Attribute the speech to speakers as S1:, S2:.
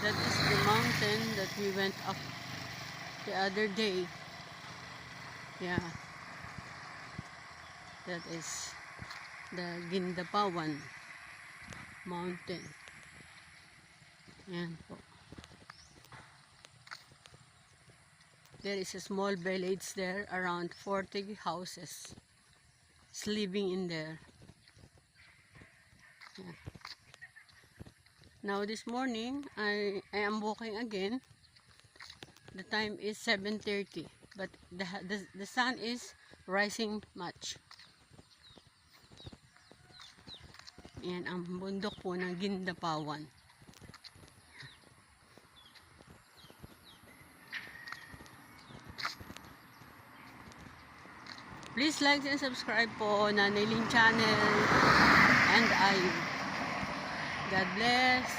S1: That is the mountain that we went up the other day. Yeah. That is the Guindapawan mountain. Ayan po. There is a small village there, around 40 houses living in there. Yeah. Now this morning, I am walking again. The time is 7:30, but the sun is rising much. Yan ang bundok po ng Guindapawan. Please like and subscribe po Nanay Lynn channel and I. God bless.